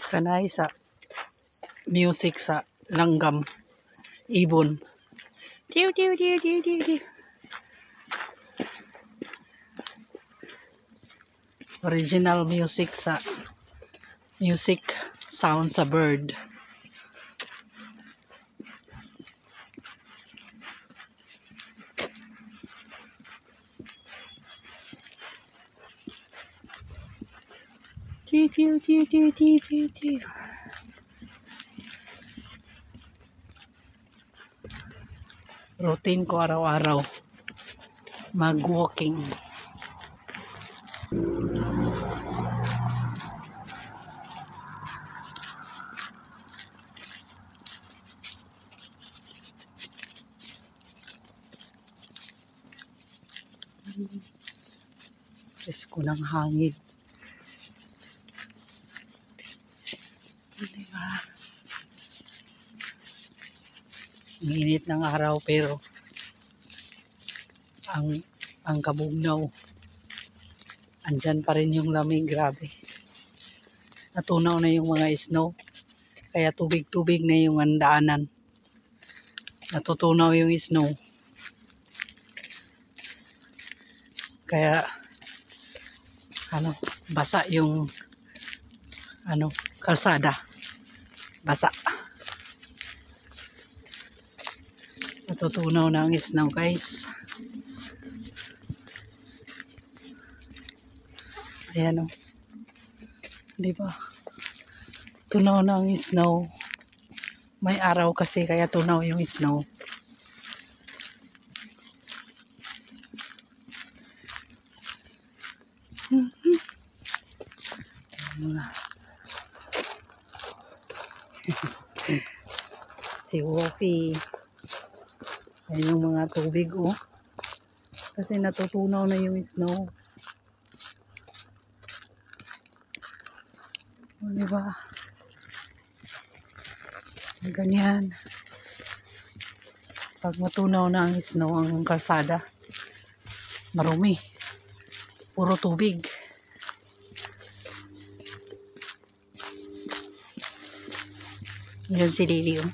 Kanay sa music sa langgam ibon. Diu diu diu diu diu diu. Original music sa music sound sa bird. Diu diu diu diu diu diu diu. Routine ko araw-araw mag-walking. Presko ng hangin. Diba? Ang init ng araw pero ang kabugnaw andyan pa rin yung lamig. Grabe, natunaw na yung mga snow kaya tubig-tubig na yung daanan, natutunaw yung snow kaya basa yung kalsada, basa. Natutunaw na ang snow, guys. Ayan o. Diba? Tunaw na ang snow. May araw kasi kaya tunaw yung snow. Si Wolfie. Ayan yung mga tubig oh. Kasi natutunaw na yung snow. O, diba? Ganyan. Pag matunaw na ang snow, ang kalsada, marumi. Puro tubig. Yun si Lily oh.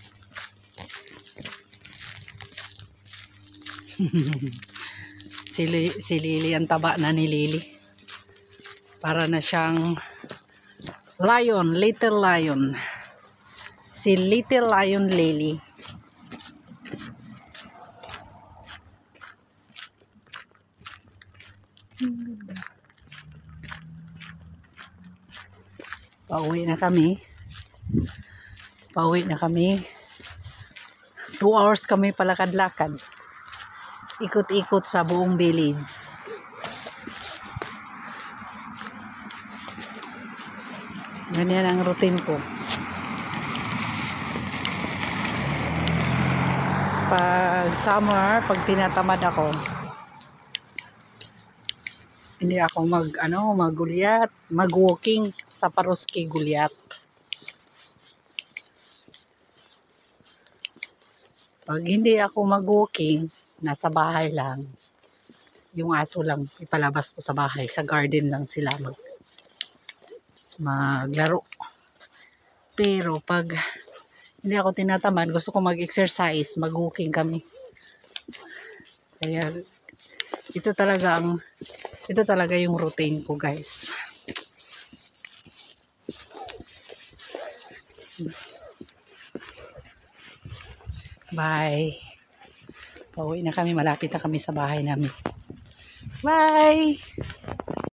si Lily, ang taba na ni Lily. Para na siyang lion, little lion. Si little lion Lily. Pauwi na kami. 2 hours kami palakad-lakad. Ikot-ikot sa buong village. Ganyan ang routine ko. Pag summer, pag tinatamad ako, hindi ako mag-gulyat, mag-walking sa Paruski Gulyat. Pag hindi ako mag-walking, nasa bahay lang. Yung aso lang, ipalabas ko sa bahay. Sa garden lang sila maglaro. Pero pag hindi ako tinatamad, gusto ko mag-exercise, mag-walking kami. Kaya ito talaga yung routine ko, guys. Bye. Pauwi na kami. Malapit na kami sa bahay namin. Bye!